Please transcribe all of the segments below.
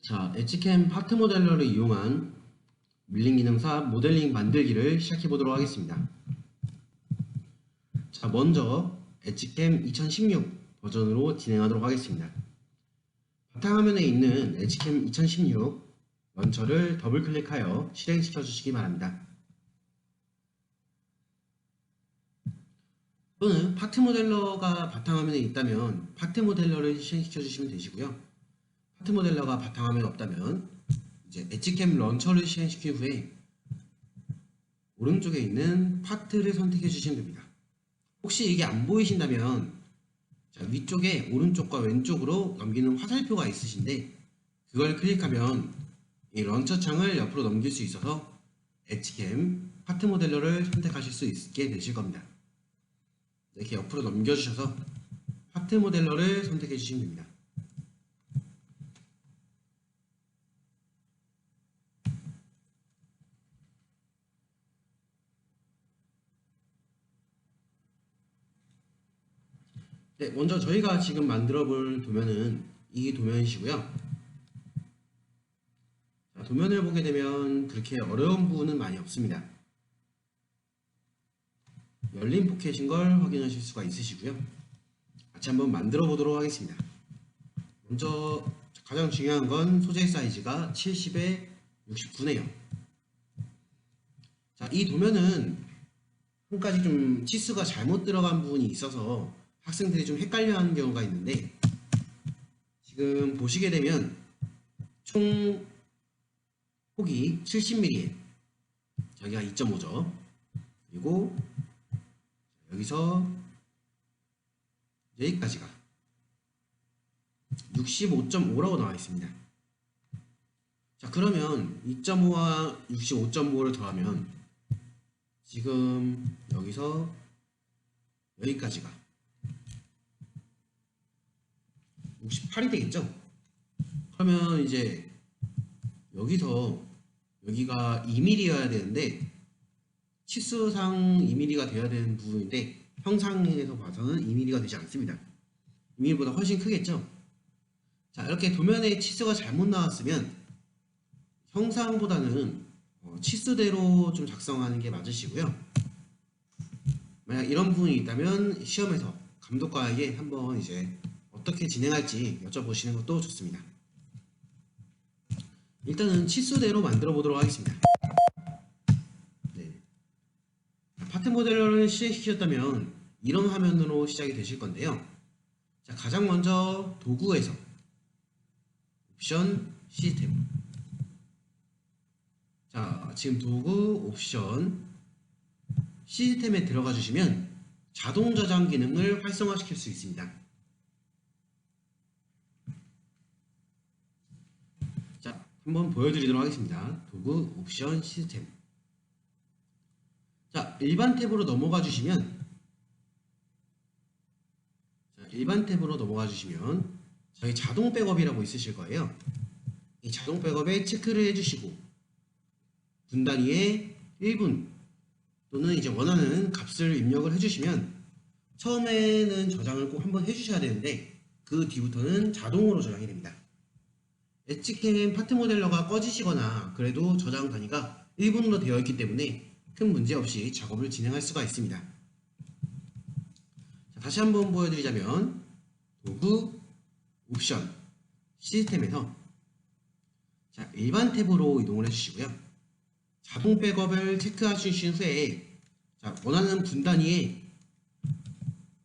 자, 엣지캠 파트 모델러를 이용한 밀링 기능사 모델링 만들기를 시작해 보도록 하겠습니다. 자, 먼저 엣지캠 2016 버전으로 진행하도록 하겠습니다. 바탕화면에 있는 엣지캠 2016 런처를 더블 클릭하여 실행시켜 주시기 바랍니다. 또는 파트 모델러가 바탕화면에 있다면 파트 모델러를 실행시켜 주시면 되시고요. 파트 모델러가 바탕화면에 없다면 이제 엣지캠 런처를 실행시킨 후에 오른쪽에 있는 파트를 선택해 주시면 됩니다. 혹시 이게 안 보이신다면 자, 위쪽에 오른쪽과 왼쪽으로 넘기는 화살표가 있으신데 그걸 클릭하면 이 런처 창을 옆으로 넘길 수 있어서 엣지캠 파트 모델러를 선택하실 수 있게 되실 겁니다. 이렇게 옆으로 넘겨주셔서 파트 모델러를 선택해 주시면 됩니다. 네, 먼저 저희가 지금 만들어 볼 도면은 이 도면이시고요. 자, 도면을 보게 되면 그렇게 어려운 부분은 많이 없습니다. 열린 포켓인 걸 확인하실 수가 있으시고요. 같이 한번 만들어 보도록 하겠습니다. 먼저 가장 중요한 건 소재 사이즈가 70에 69네요. 자, 이 도면은 한 가지 좀 치수가 잘못 들어간 부분이 있어서 학생들이 좀 헷갈려하는 경우가 있는데 지금 보시게 되면 총 폭이 70mm에 여기가 2.5죠. 그리고 여기서 여기까지가 65.5라고 나와 있습니다. 자, 그러면 2.5와 65.5를 더하면 지금 여기서 여기까지가 68이 되겠죠? 그러면 이제 여기서 여기가 2mm여야 되는데 치수상 2mm가 돼야 되는 부분인데 형상에서 봐서는 2mm가 되지 않습니다. 2mm보다 훨씬 크겠죠? 자, 이렇게 도면에 치수가 잘못 나왔으면 형상보다는 치수대로 좀 작성하는 게 맞으시고요. 만약 이런 부분이 있다면 시험에서 감독관에게 한번 이제 어떻게 진행할지 여쭤보시는 것도 좋습니다. 일단은 치수대로 만들어 보도록 하겠습니다. 네. 파트 모델러를 실행시켰다면 이런 화면으로 시작이 되실 건데요. 자, 가장 먼저 도구에서 옵션 시스템. 자, 지금 도구 옵션 시스템에 들어가 주시면 자동 저장 기능을 활성화시킬 수 있습니다. 자, 한번 보여드리도록 하겠습니다. 도구 옵션 시스템. 자, 일반 탭으로 넘어가 주시면 저희 자동 백업이라고 있으실 거예요. 이 자동 백업에 체크를 해주시고 분 단위에 1분 또는 이제 원하는 값을 입력을 해주시면 처음에는 저장을 꼭 한번 해주셔야 되는데 그 뒤부터는 자동으로 저장이 됩니다. 엣지캠 파트 모델러가 꺼지시거나 그래도 저장 단위가 1분으로 되어 있기 때문에 큰 문제 없이 작업을 진행할 수가 있습니다. 자, 다시 한번 보여드리자면 도구 옵션 시스템에서 자, 일반 탭으로 이동을 해주시고요. 자동 백업을 체크하신 후에 자, 원하는 분 단위에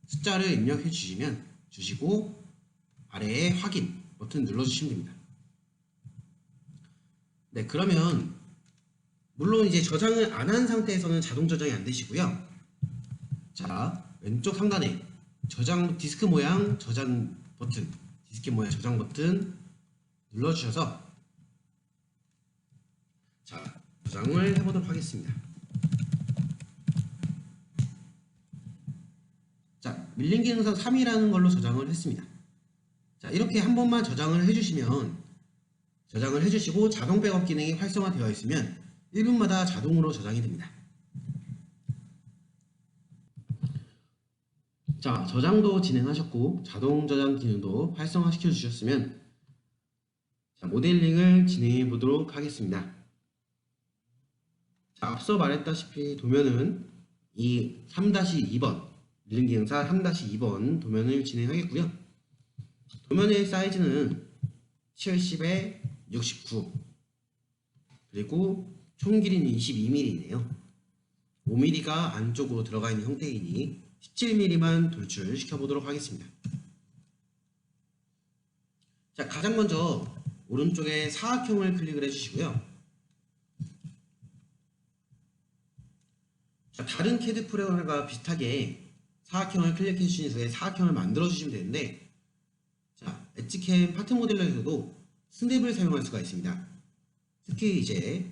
숫자를 입력해 주시고 아래에 확인 버튼 눌러주시면 됩니다. 네, 그러면 물론 이제 저장을 안 한 상태에서는 자동 저장이 안 되시고요. 자, 왼쪽 상단에 디스크 모양 저장 버튼 눌러주셔서 자, 저장을 해보도록 하겠습니다. 자, 밀링 기능사 3이라는 걸로 저장을 했습니다. 자, 이렇게 한 번만 저장을 해주시고 자동 백업 기능이 활성화되어 있으면 1분마다 자동으로 저장이 됩니다. 자, 저장도 진행하셨고 자동 저장 기능도 활성화시켜 주셨으면 자, 모델링을 진행해 보도록 하겠습니다. 자, 앞서 말했다시피 도면은 이 3-2번 밀림 기능사 3-2번 도면을 진행하겠고요. 도면의 사이즈는 70에 69 그리고 총 길이는 22mm이네요. 5mm가 안쪽으로 들어가 있는 형태이니 17mm만 돌출시켜 보도록 하겠습니다. 자, 가장 먼저 오른쪽에 사각형을 클릭을 해주시고요. 자, 다른 CAD 프로그램과 비슷하게 사각형을 클릭해 주신 후에 사각형을 만들어 주시면 되는데, 자, 엣지캠 파트 모델러에서도 스냅을 사용할 수가 있습니다. 특히 이제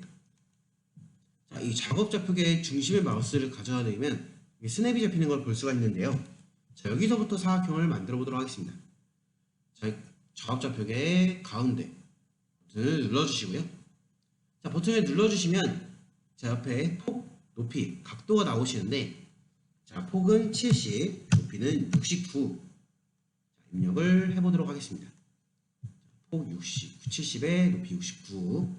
이 작업 좌표계의 중심에 마우스를 가져다 대면 스냅이 잡히는 걸 볼 수가 있는데요. 자, 여기서부터 사각형을 만들어 보도록 하겠습니다. 자, 작업 좌표계의 가운데 버튼을 눌러주시고요. 자, 버튼을 눌러주시면 자, 옆에 폭, 높이, 각도가 나오시는데, 자, 폭은 70, 높이는 69. 자, 입력을 해보도록 하겠습니다. 폭 60, 70에 높이 69.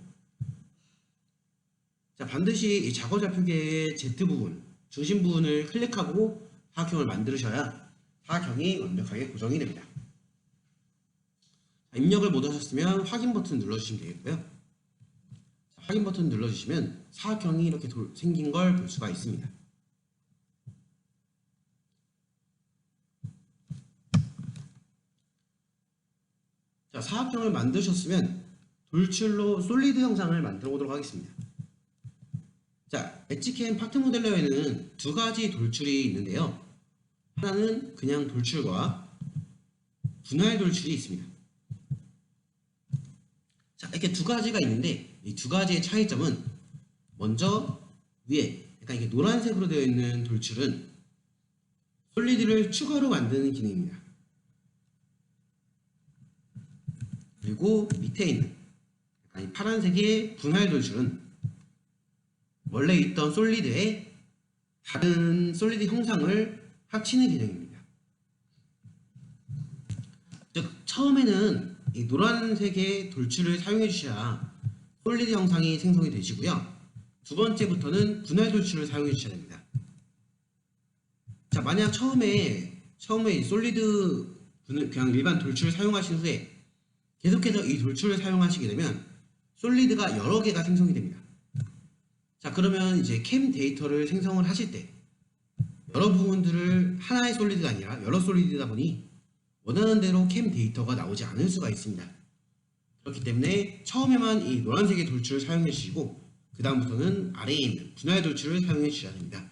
자, 반드시 이 작업 좌표계의 Z 부분, 중심 부분을 클릭하고 사각형을 만드셔야 사각형이 완벽하게 고정이 됩니다. 자, 입력을 못 하셨으면 확인 버튼 눌러주시면 되겠고요. 자, 확인 버튼 눌러주시면 사각형이 이렇게 생긴 걸 볼 수가 있습니다. 자, 사각형을 만드셨으면 돌출로 솔리드 형상을 만들어 보도록 하겠습니다. 자, 엣지캠 파트 모델러에는 두 가지 돌출이 있는데요. 하나는 그냥 돌출과 분할 돌출이 있습니다. 자, 이렇게 두 가지가 있는데 이 두 가지의 차이점은, 먼저 위에, 그러니까 이게 노란색으로 되어 있는 돌출은 솔리드를 추가로 만드는 기능입니다. 그리고 밑에 있는 이 파란색의 분할 돌출은 원래 있던 솔리드에 다른 솔리드 형상을 합치는 기능입니다. 즉, 처음에는 이 노란색의 돌출을 사용해 주셔야 솔리드 형상이 생성이 되시고요. 두 번째부터는 분할 돌출을 사용해 주셔야 됩니다. 자, 만약 처음에 이 솔리드 그냥 일반 돌출을 사용하신 후에 계속해서 이 돌출을 사용하시게 되면 솔리드가 여러 개가 생성이 됩니다. 자, 그러면 이제 캠 데이터를 생성을 하실 때 여러 부분들을 하나의 솔리드가 아니라 여러 솔리드다 보니 원하는 대로 캠 데이터가 나오지 않을 수가 있습니다. 그렇기 때문에 처음에만 이 노란색의 돌출을 사용해 주시고 그 다음부터는 아래에 있는 분할 돌출을 사용해 주셔야 됩니다.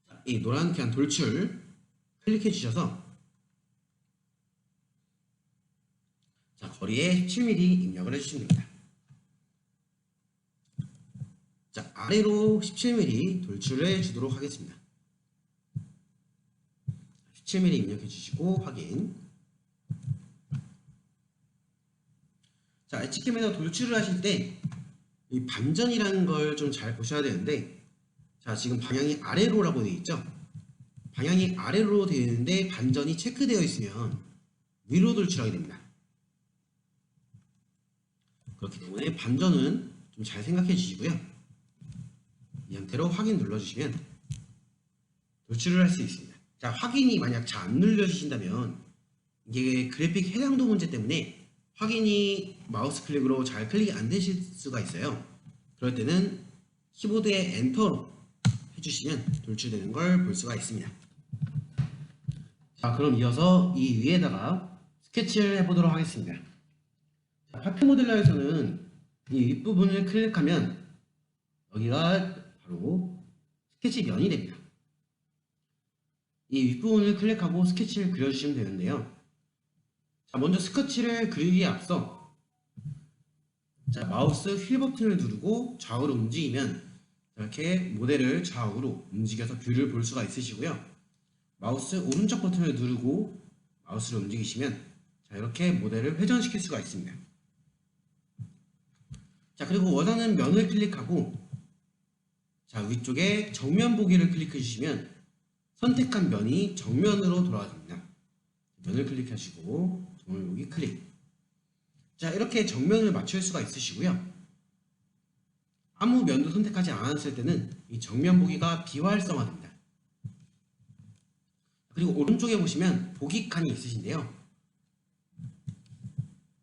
자, 이 노란 그냥 돌출 클릭해 주셔서 자, 거리에 17mm 입력을 해주시면 됩니다. 자, 아래로 17mm 돌출을 해주도록 하겠습니다. 17mm 입력해 주시고 확인. 자, 엣지캠에서 돌출을 하실 때 이 반전이라는 걸 좀 잘 보셔야 되는데, 자, 지금 방향이 아래로라고 되어 있죠. 방향이 아래로 되어 있는데 반전이 체크되어 있으면 위로 돌출하게 됩니다. 그렇기 때문에 반전은 좀 잘 생각해 주시고요. 이 형태로 확인 눌러주시면 돌출을 할 수 있습니다. 자, 확인이 만약 잘 안 눌려주신다면 이게 그래픽 해상도 문제 때문에 확인이 마우스 클릭으로 잘 클릭이 안 되실 수가 있어요. 그럴 때는 키보드에 엔터로 해주시면 돌출되는 걸 볼 수가 있습니다. 자, 그럼 이어서 이 위에다가 스케치를 해보도록 하겠습니다. 자, 파트 모델러에서는 이 윗부분을 클릭하면 여기가 바로 스케치면이 됩니다. 이 윗부분을 클릭하고 스케치를 그려주시면 되는데요. 자, 먼저 스케치를 그리기에 앞서 자, 마우스 휠 버튼을 누르고 좌우로 움직이면 이렇게 모델을 좌우로 움직여서 뷰를 볼 수가 있으시고요. 마우스 오른쪽 버튼을 누르고 마우스를 움직이시면 자, 이렇게 모델을 회전시킬 수가 있습니다. 자, 그리고 원하는 면을 클릭하고 자, 위쪽에 정면 보기를 클릭해 주시면 선택한 면이 정면으로 돌아갑니다. 면을 클릭하시고 정면 보기 클릭. 자, 이렇게 정면을 맞출 수가 있으시고요. 아무 면도 선택하지 않았을 때는 이 정면 보기가 비활성화됩니다. 그리고 오른쪽에 보시면 보기 칸이 있으신데요.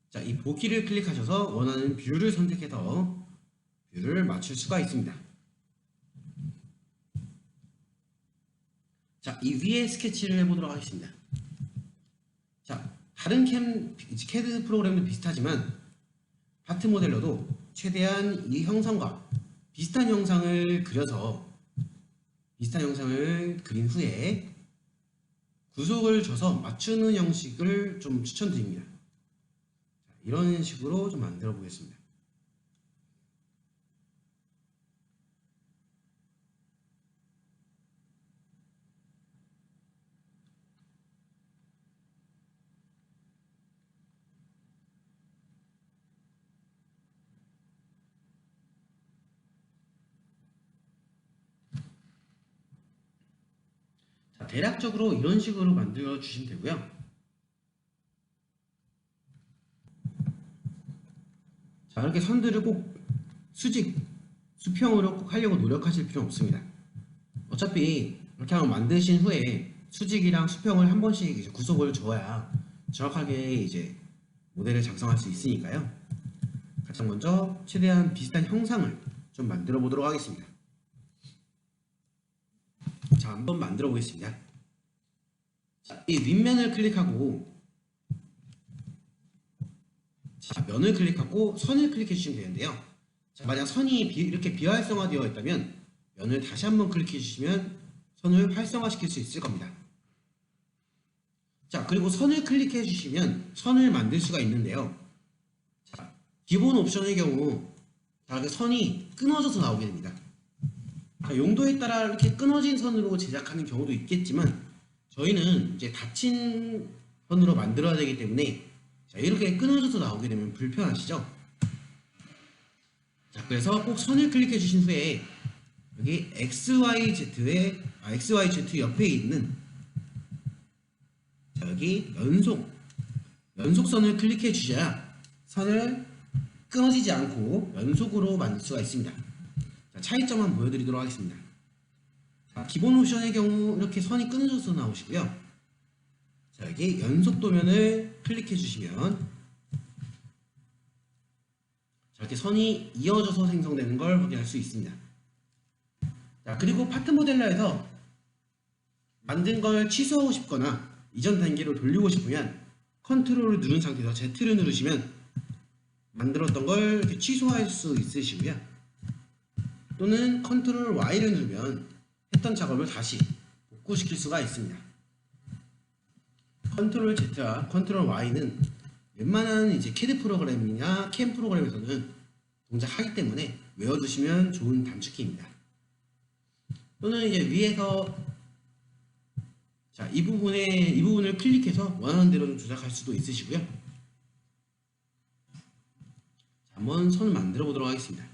자, 이 보기를 클릭하셔서 원하는 뷰를 선택해서 뷰를 맞출 수가 있습니다. 자, 이 위에 스케치를 해보도록 하겠습니다. 자, 다른 CAD 프로그램도 비슷하지만 파트 모델러도 최대한 이 형상과 비슷한 형상을 그린 후에 구속을 줘서 맞추는 형식을 좀 추천드립니다. 자, 이런 식으로 좀 만들어 보겠습니다. 자, 대략적으로 이런 식으로 만들어 주시면 되고요. 자, 이렇게 선들을 꼭 수평으로 꼭 하려고 노력하실 필요 없습니다. 어차피 이렇게 한번 만드신 후에 수직이랑 수평을 한 번씩 이제 구속을 줘야 정확하게 이제 모델을 작성할 수 있으니까요. 가장 먼저 최대한 비슷한 형상을 좀 만들어 보도록 하겠습니다. 자, 한번 만들어 보겠습니다. 자, 이 윗면을 클릭하고, 자, 면을 클릭하고 선을 클릭해 주시면 되는데요. 자, 만약 선이 이렇게 비활성화되어 있다면 면을 다시 한번 클릭해 주시면 선을 활성화시킬 수 있을 겁니다. 자, 그리고 선을 클릭해 주시면 선을 만들 수가 있는데요. 자, 기본 옵션의 경우 자, 그 선이 끊어져서 나오게 됩니다. 자, 용도에 따라 이렇게 끊어진 선으로 제작하는 경우도 있겠지만 저희는 이제 닫힌 선으로 만들어야 되기 때문에 자, 이렇게 끊어져서 나오게 되면 불편하시죠? 자, 그래서 꼭 선을 클릭해 주신 후에 여기 XYZ 옆에 있는 자, 여기 연속선을 클릭해 주셔야 선을 끊어지지 않고 연속으로 만들 수가 있습니다. 자, 차이점 한번 보여드리도록 하겠습니다. 자, 기본 옵션의 경우 이렇게 선이 끊어져서 나오시고요. 자, 여기 연속 도면을 클릭해 주시면 자, 이렇게 선이 이어져서 생성되는 걸 확인할 수 있습니다. 자, 그리고 파트 모델러에서 만든 걸 취소하고 싶거나 이전 단계로 돌리고 싶으면 컨트롤을 누른 상태에서 Z를 누르시면 만들었던 걸 이렇게 취소할 수 있으시고요. 또는 컨트롤 Y를 누르면 했던 작업을 다시 복구시킬 수가 있습니다. 컨트롤 Z와 컨트롤 Y는 웬만한 이제 CAD 프로그램이나 CAM 프로그램에서는 동작하기 때문에 외워두시면 좋은 단축키입니다. 또는 이제 위에서 자, 이 부분을 클릭해서 원하는 대로 조작할 수도 있으시고요. 자, 한번 선을 만들어 보도록 하겠습니다.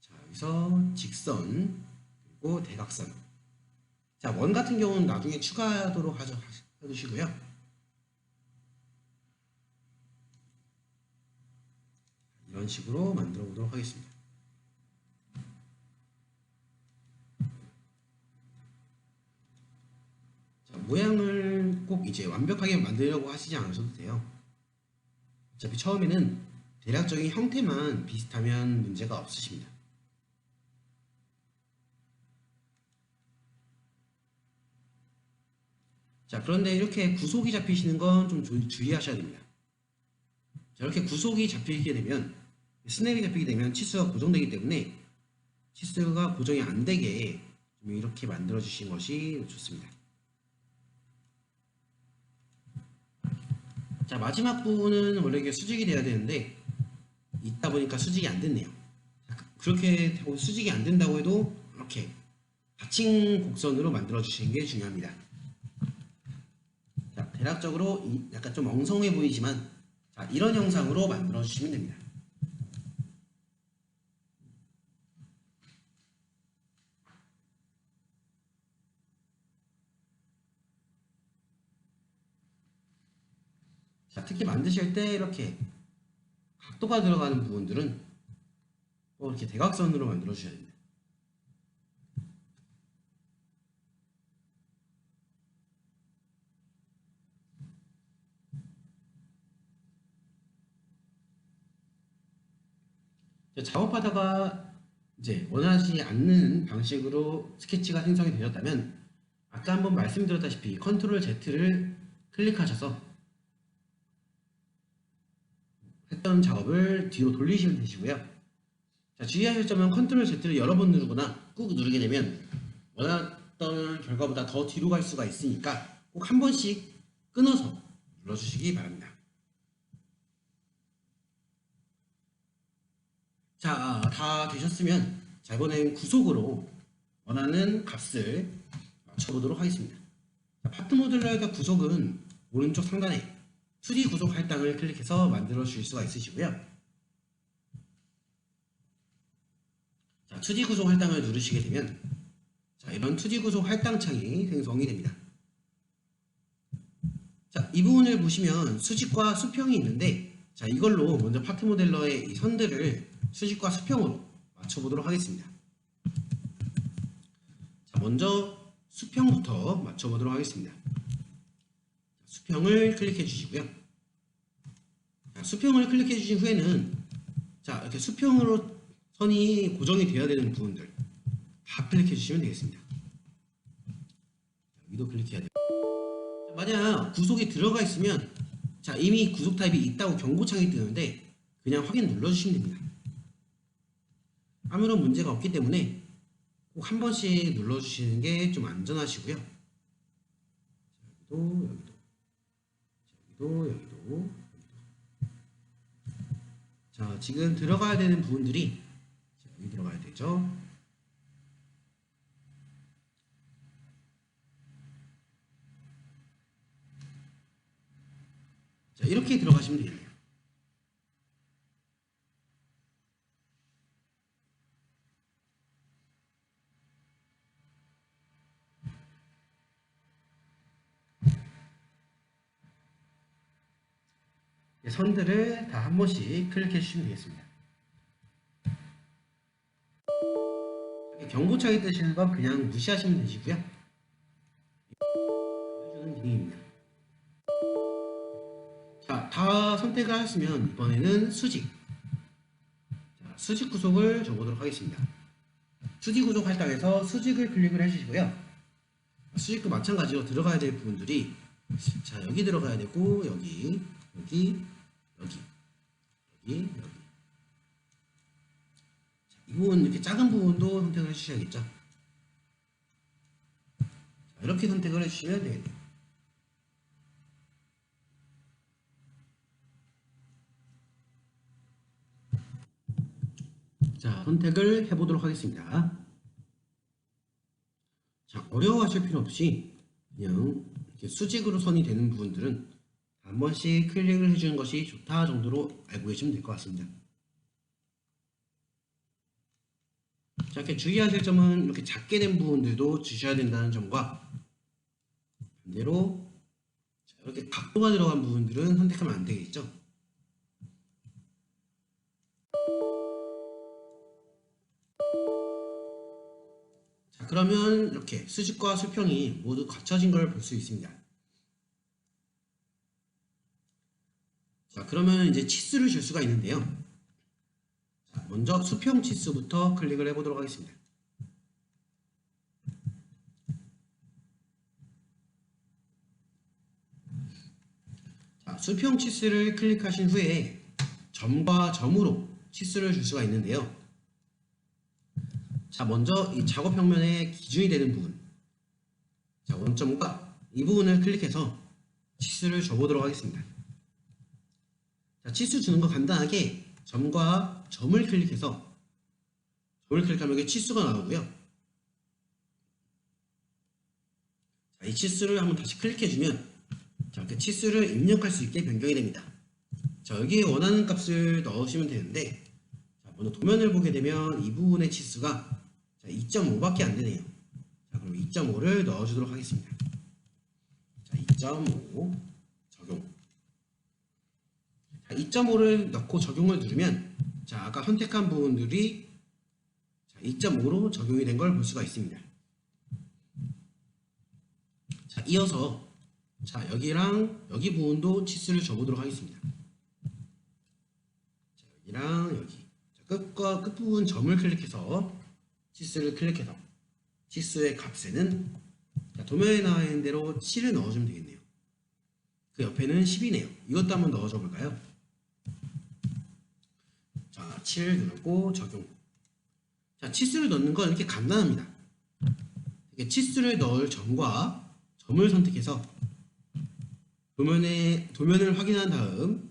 자, 여기서 직선 그리고 대각선. 자, 원 같은 경우는 나중에 추가하도록 해주시고요. 이런 식으로 만들어 보도록 하겠습니다. 자, 모양을 꼭 이제 완벽하게 만들려고 하시지 않으셔도 돼요. 어차피 처음에는 대략적인 형태만 비슷하면 문제가 없으십니다. 자, 그런데 이렇게 구속이 잡히시는 건 좀 주의하셔야 됩니다. 자, 이렇게 구속이 잡히게 되면 스냅이 잡히게 되면 치수가 고정되기 때문에 치수가 고정이 안 되게 좀 이렇게 만들어 주신 것이 좋습니다. 자, 마지막 부분은 원래 이게 수직이 돼야 되는데 있다 보니까 수직이 안 됐네요. 자, 그렇게 수직이 안 된다고 해도 이렇게 닫힌 곡선으로 만들어 주시는 게 중요합니다. 자, 대략적으로 약간 좀 엉성해 보이지만 자, 이런 형상으로 만들어 주시면 됩니다. 자, 특히 만드실 때 이렇게 각도가 들어가는 부분들은 이렇게 대각선으로 만들어 주셔야 됩니다. 작업하다가 이제 원하지 않는 방식으로 스케치가 생성이 되셨다면 아까 한번 말씀드렸다시피 컨트롤 Z를 클릭하셔서 했던 작업을 뒤로 돌리시면 되시고요. 자, 주의하실 점은 컨트롤 Z를 여러 번 누르거나 꾹 누르게 되면 원했던 결과보다 더 뒤로 갈 수가 있으니까 꼭 한 번씩 끊어서 눌러주시기 바랍니다. 자, 다 되셨으면 자, 이번엔 구속으로 원하는 값을 맞춰보도록 하겠습니다. 자, 파트 모듈러의 구속은 오른쪽 상단에 2D 구속 할당을 클릭해서 만들어 주실 수가 있으시고요. 자, 2D 구속 할당을 누르시게 되면 자, 이런 2D 구속 할당 창이 생성이 됩니다. 자, 이 부분을 보시면 수직과 수평이 있는데 자, 이걸로 먼저 파트 모델러의 이 선들을 수직과 수평으로 맞춰보도록 하겠습니다. 자, 먼저 수평부터 맞춰보도록 하겠습니다. 수평을 클릭해 주시고요. 자, 수평을 클릭해 주신 후에는 자, 이렇게 수평으로 선이 고정이 되어야 되는 부분들 다 클릭해 주시면 되겠습니다. 여기도 클릭해야 돼요. 자, 만약 구속이 들어가 있으면 자, 이미 구속 타입이 있다고 경고창이 뜨는데 그냥 확인 눌러주시면 됩니다. 아무런 문제가 없기 때문에 꼭 한 번씩 눌러주시는 게 좀 안전하시고요. 여기도. 자, 지금 들어가야 되는 부분들이 자, 여기 들어가야 되죠. 자, 이렇게 들어가시면 되겠네요. 선들을 다 한 번씩 클릭해 주시면 되겠습니다. 경고창이 뜨시는 건 그냥 무시하시면 되시고요. 알려주는 기능입니다. 자, 다 선택을 하셨으면 이번에는 수직. 자, 수직 구속을 줘보도록 하겠습니다. 수직 구속 할당에서 수직을 클릭을 해주시고요. 수직도 마찬가지로 들어가야 될 부분들이 자, 여기 들어가야 되고 여기. 자, 이 부분 이렇게 작은 부분도 선택을 해주셔야겠죠. 자, 이렇게 선택을 해주시면 되겠네요. 자, 선택을 해보도록 하겠습니다. 자, 어려워하실 필요 없이 그냥 이렇게 수직으로 선이 되는 부분들은 한 번씩 클릭을 해주는 것이 좋다 정도로 알고 계시면 될 것 같습니다. 자, 이렇게 주의하실 점은 이렇게 작게 된 부분들도 주셔야 된다는 점과 반대로 자, 이렇게 각도가 들어간 부분들은 선택하면 안 되겠죠. 자, 그러면 이렇게 수직과 수평이 모두 갖춰진 걸 볼 수 있습니다. 자, 그러면 이제 치수를 줄 수가 있는데요. 자, 먼저 수평 치수부터 클릭을 해보도록 하겠습니다. 자, 수평 치수를 클릭하신 후에 점과 점으로 치수를 줄 수가 있는데요. 자, 먼저 이 작업 평면의 기준이 되는 부분, 자, 원점과 이 부분을 클릭해서 치수를 줘보도록 하겠습니다. 자, 치수 주는 거 간단하게 점과 점을 클릭해서 점을 클릭하면 이게 치수가 나오고요. 자, 이 치수를 한번 다시 클릭해주면 자, 이렇게 치수를 입력할 수 있게 변경이 됩니다. 자, 여기에 원하는 값을 넣으시면 되는데 자, 먼저 도면을 보게 되면 이 부분의 치수가 2.5밖에 안 되네요. 자, 그럼 2.5를 넣어주도록 하겠습니다. 자, 2.5 적용. 자, 2.5를 넣고 적용을 누르면 자, 아까 선택한 부분들이 2.5로 적용이 된 걸 볼 수가 있습니다. 자, 이어서 자, 여기랑 여기 부분도 치수를 줘보도록 하겠습니다. 자, 여기랑 여기 자, 끝과 끝부분 점을 클릭해서 치수를 클릭해서 치수의 값에는 자, 도면에 나와 있는 대로 7을 넣어주면 되겠네요. 그 옆에는 10이네요. 이것도 한번 넣어줘 볼까요? 자, 7 누르고 적용. 자, 치수를 넣는 건 이렇게 간단합니다. 이렇게 치수를 넣을 점과 점을 선택해서 도면을 확인한 다음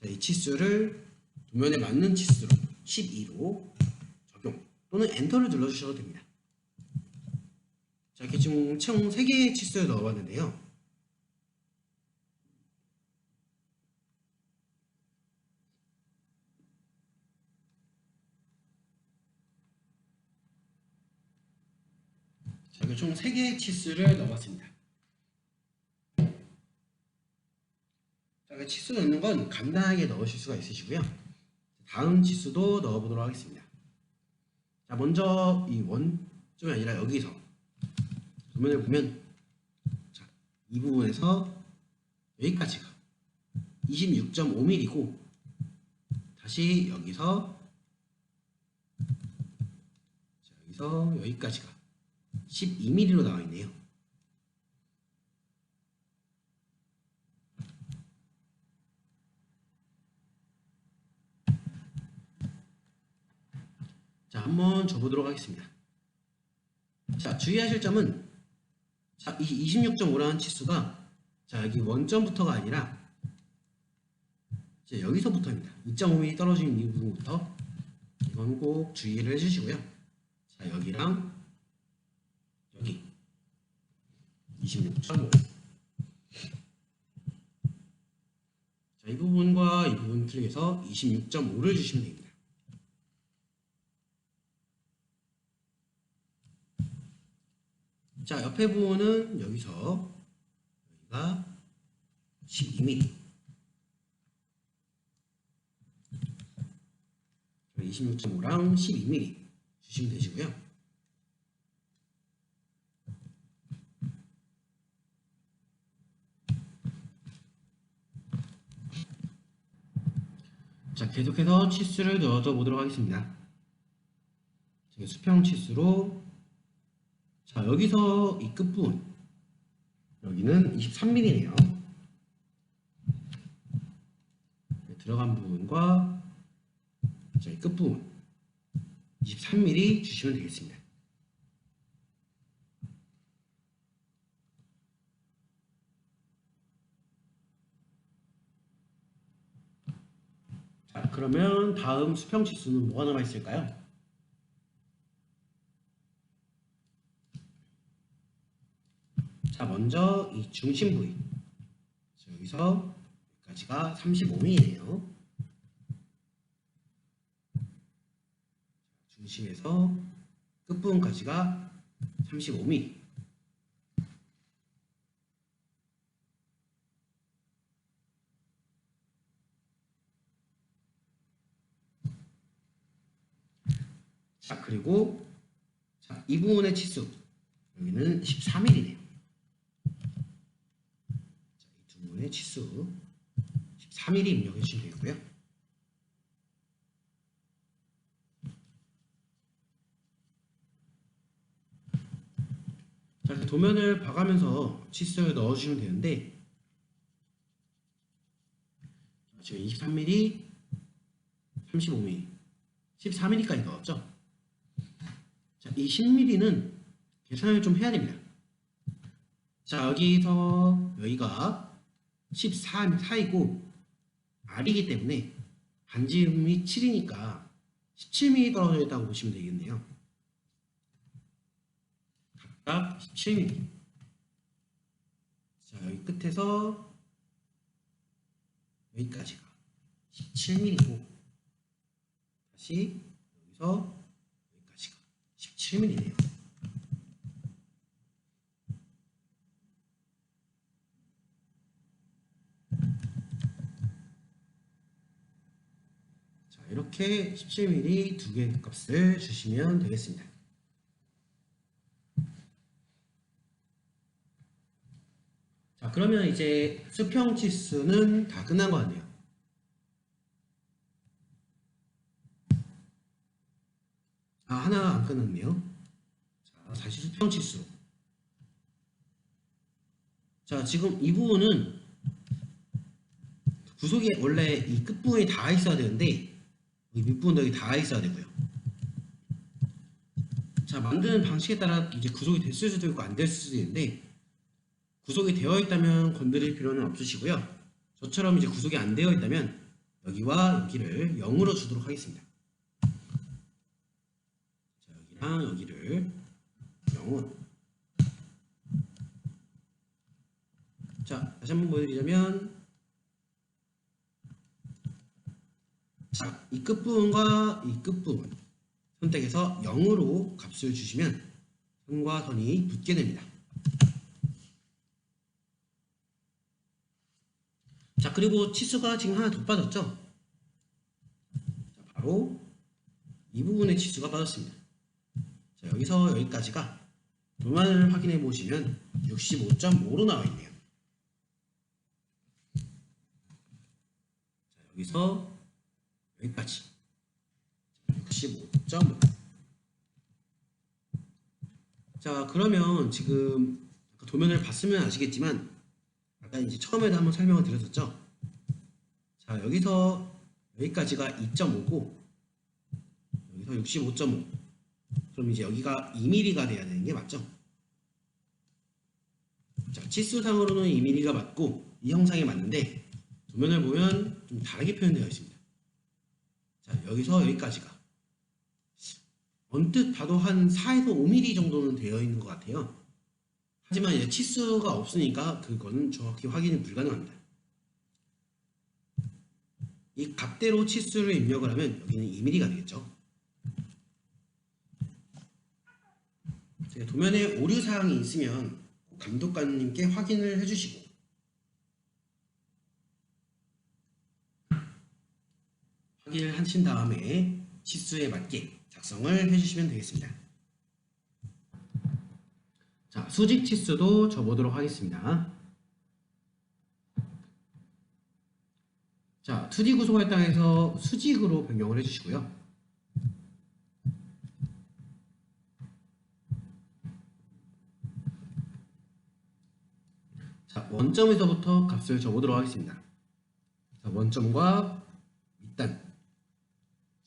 자, 이 치수를 도면에 맞는 치수로 12로 적용 또는 엔터를 눌러주셔도 됩니다. 자, 이렇게 지금 총 3개의 치수를 넣어봤는데요. 자, 이렇게 총 3개의 치수를 넣어봤습니다. 자, 치수 넣는 건 간단하게 넣으실 수가 있으시고요. 다음 치수도 넣어보도록 하겠습니다. 자, 먼저 이 원점이 아니라 여기서 도면을 보면 자, 이 부분에서 여기까지가 26.5mm고 다시 여기서 여기까지가 12mm로 나와 있네요. 자, 한번 줘보도록 하겠습니다. 자, 주의하실 점은 자, 이 26.5라는 치수가 자, 여기 원점부터가 아니라 이제 여기서부터입니다. 2.5mm 떨어진 이 부분부터 이건 꼭 주의를 해주시고요. 자, 여기랑 여기 26.5 자, 이 부분과 이 부분 클릭해서 26.5를 주시면 됩니다. 자, 옆에 부분은 여기가 12mm 26.5랑 12mm 주시면 되시고요. 자, 계속해서 치수를 넣어줘 보도록 하겠습니다. 수평 치수로 자, 여기서 이 끝부분 여기는 23mm네요. 들어간 부분과 자, 이 끝부분 23mm 주시면 되겠습니다. 자, 그러면 다음 수평 치수는 뭐가 남아 있을까요? 자, 먼저 이 중심 부위 여기서 여기까지가 35mm네요. 중심에서 끝부분까지가 35mm. 자, 그리고 자, 이 부분의 치수 여기는 14mm네요. 자, 이 두 부분의 치수 14mm 입력해 주시면 되고요. 자, 이렇게 도면을 봐가면서 치수를 넣어주시면 되는데 지금 23mm, 35mm, 14mm까지 넣었죠. 자, 이 10mm는 계산을 좀 해야 됩니다. 자, 여기서 여기가 14이고 R이기 때문에 반지름이 7이니까 17mm 떨어져 있다고 보시면 되겠네요. 각각 17mm. 자, 여기 끝에서 여기까지가 17mm고 다시 여기서 여기까지가 17mm네요. 이렇게 17mm 두 개의 값을 주시면 되겠습니다. 자, 그러면 이제 수평 치수는 다 끝난 것 같네요. 아, 하나 안 끝났네요. 자, 다시 수평 치수. 자, 지금 이 부분은 구속이 원래 이 끝부분에 닿아 있어야 되는데 이 밑부분도 여기 닿아 있어야 되고요. 자, 만드는 방식에 따라 이제 구속이 됐을 수도 있고 안 됐을 수도 있는데 구속이 되어 있다면 건드릴 필요는 없으시고요. 저처럼 이제 구속이 안 되어 있다면 여기와 여기를 0으로 주도록 하겠습니다. 자, 여기랑 여기를 0으로. 자, 다시 한번 보여드리자면 자, 이 끝부분과 이 끝부분 선택해서 0으로 값을 주시면 선과 선이 붙게 됩니다. 자, 그리고 치수가 지금 하나 더 빠졌죠? 자, 바로 이 부분의 치수가 빠졌습니다. 자, 여기서 여기까지가 도면을 확인해 보시면 65.5로 나와 있네요. 자, 여기서 여기까지 65.5. 자, 그러면 지금 도면을 봤으면 아시겠지만 아까 이제 처음에도 한번 설명을 드렸었죠. 자, 여기서 여기까지가 2.5고 여기서 65.5. 그럼 이제 여기가 2mm가 돼야 되는 게 맞죠? 자, 치수상으로는 2mm가 맞고 이 형상에 맞는데 도면을 보면 좀 다르게 표현되어 있습니다. 자, 여기서 여기까지가 언뜻 봐도 한 4에서 5mm 정도는 되어 있는 것 같아요. 하지만 이제 치수가 없으니까 그거는 정확히 확인이 불가능합니다. 이 값대로 치수를 입력을 하면 여기는 2mm가 되겠죠. 도면에 오류사항이 있으면 감독관님께 확인을 해주시고 확인을 하신 다음에 치수에 맞게 작성을 해주시면 되겠습니다. 자, 수직 치수도 줘보도록 하겠습니다. 자, 2D 구성 할당에서 수직으로 변경을 해주시고요. 자, 원점에서부터 값을 줘보도록 하겠습니다. 자, 원점과 밑단.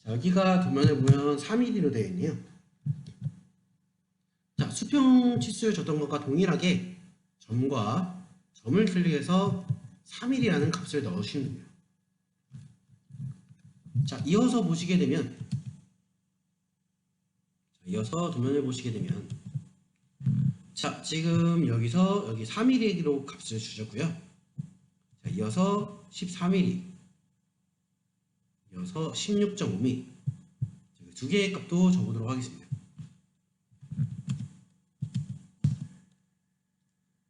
자, 여기가 도면에 보면 3mm로 되어 있네요. 자, 수평 치수를 줬던 것과 동일하게 점과 점을 클릭해서 3mm라는 값을 넣으시면 됩니다. 자, 이어서 보시게 되면 이어서 도면을 보시게 되면 자, 지금 여기서 여기 3mm로 값을 주셨고요. 자, 이어서 13mm, 이어서 16.5mm 두 개의 값도 줘보도록 하겠습니다.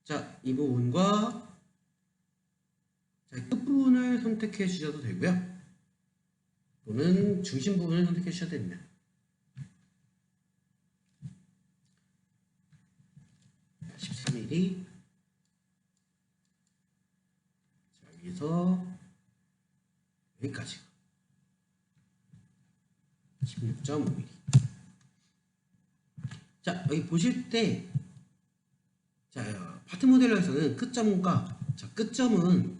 자, 이 부분과 자, 끝부분을 선택해 주셔도 되고요. 또는 중심 부분을 선택해 주셔도 됩니다. 자, 13mm. 자, 여기서 여기까지 16.5mm. 자, 여기 보실 때 자, 파트 모델러에서는 끝점과 자, 끝점은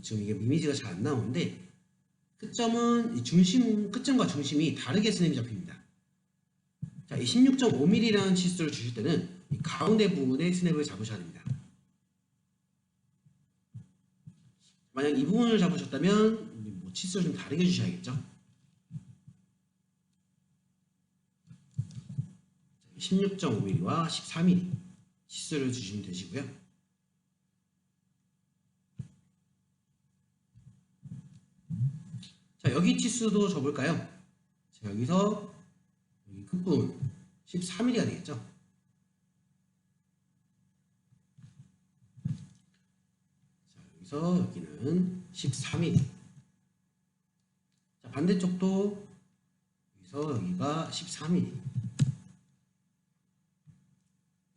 지금 이게 이미지가 잘 안 나오는데 끝점은 이 중심, 끝점과 중심이 다르게 스냅이 잡힙니다. 자, 이 16.5mm라는 치수를 주실 때는 이 가운데 부분에 스냅을 잡으셔야 됩니다. 만약 이 부분을 잡으셨다면 뭐 치수를 좀 다르게 주셔야겠죠. 16.5mm와 14mm 치수를 주시면 되시고요. 자, 여기 치수도 줘볼까요? 자, 여기서 여기 끝부분 13mm가 되겠죠. 자, 여기서 여기는 13mm. 자, 반대쪽도 여기서 여기가 14mm.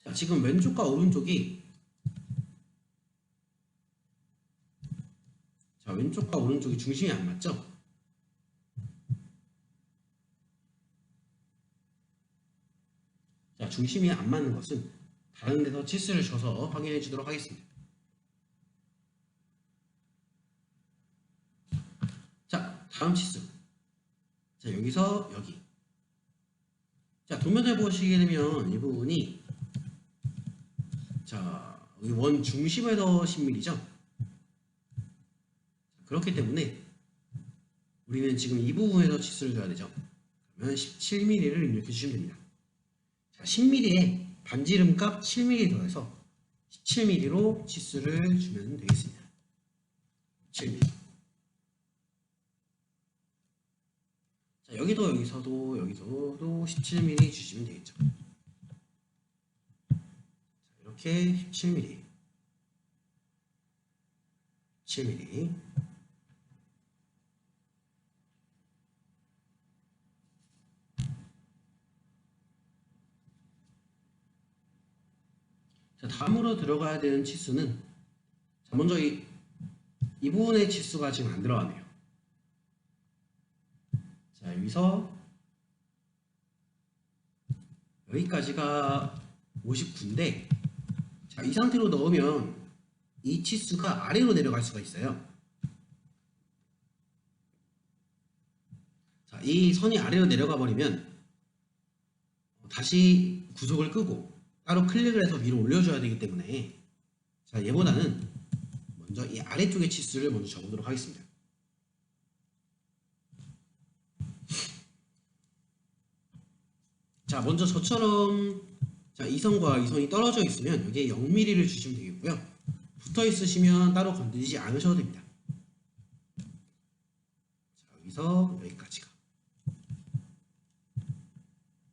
자, 지금 왼쪽과 오른쪽이 왼쪽과 오른쪽이 중심이 안 맞죠? 자, 중심이 안 맞는 것은 다른 데서 치수를 줘서 확인해 주도록 하겠습니다. 자, 다음 치수. 자, 여기서 여기. 자, 도면을 보시게 되면 이 부분이 자, 여기 원 중심에서 10mm죠? 그렇기 때문에 우리는 지금 이 부분에서 치수를 줘야 되죠. 그러면 17mm를 입력해 주시면 됩니다. 자, 10mm에 반지름 값 7mm 더해서 17mm로 치수를 주면 되겠습니다. 7mm. 자, 여기서도 17mm 주시면 되겠죠. 자, 이렇게 17mm. 7mm. 자, 다음으로 들어가야 되는 치수는, 자, 먼저 이 부분의 치수가 지금 안 들어가네요. 자, 여기서 여기까지가 59인데, 자, 이 상태로 넣으면 이 치수가 아래로 내려갈 수가 있어요. 자, 이 선이 아래로 내려가 버리면 다시 구속을 끄고 따로 클릭을 해서 위로 올려줘야 되기 때문에, 자, 얘보다는 먼저 이 아래쪽의 치수를 먼저 적어보도록 하겠습니다. 자, 먼저 저처럼, 자, 이 선과 이 선이 떨어져 있으면 여기에 0mm를 주시면 되겠고요. 붙어 있으시면 따로 건드리지 않으셔도 됩니다. 자, 여기서 여기까지가.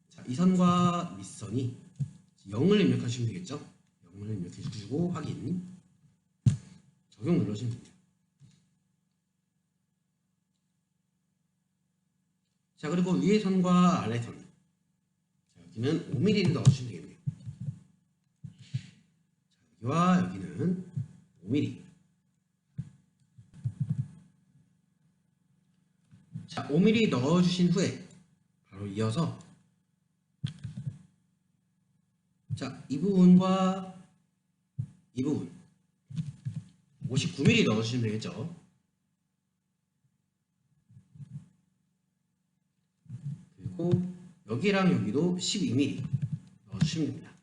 자, 이 선과 밑선이 0을 입력하시면 되겠죠. 0을 입력해 주시고 확인. 적용 눌러주시면 됩니다. 자, 그리고 위에 선과 아래 선. 자, 여기는 5mm를 넣어주시면 되겠네요. 자, 여기와 여기는 5mm. 자, 5mm 넣어주신 후에 바로 이어서, 자, 이 부분과 이 부분 59mm 넣어주시면 되겠죠. 그리고 여기랑 여기도 12mm 넣어주시면 됩니다.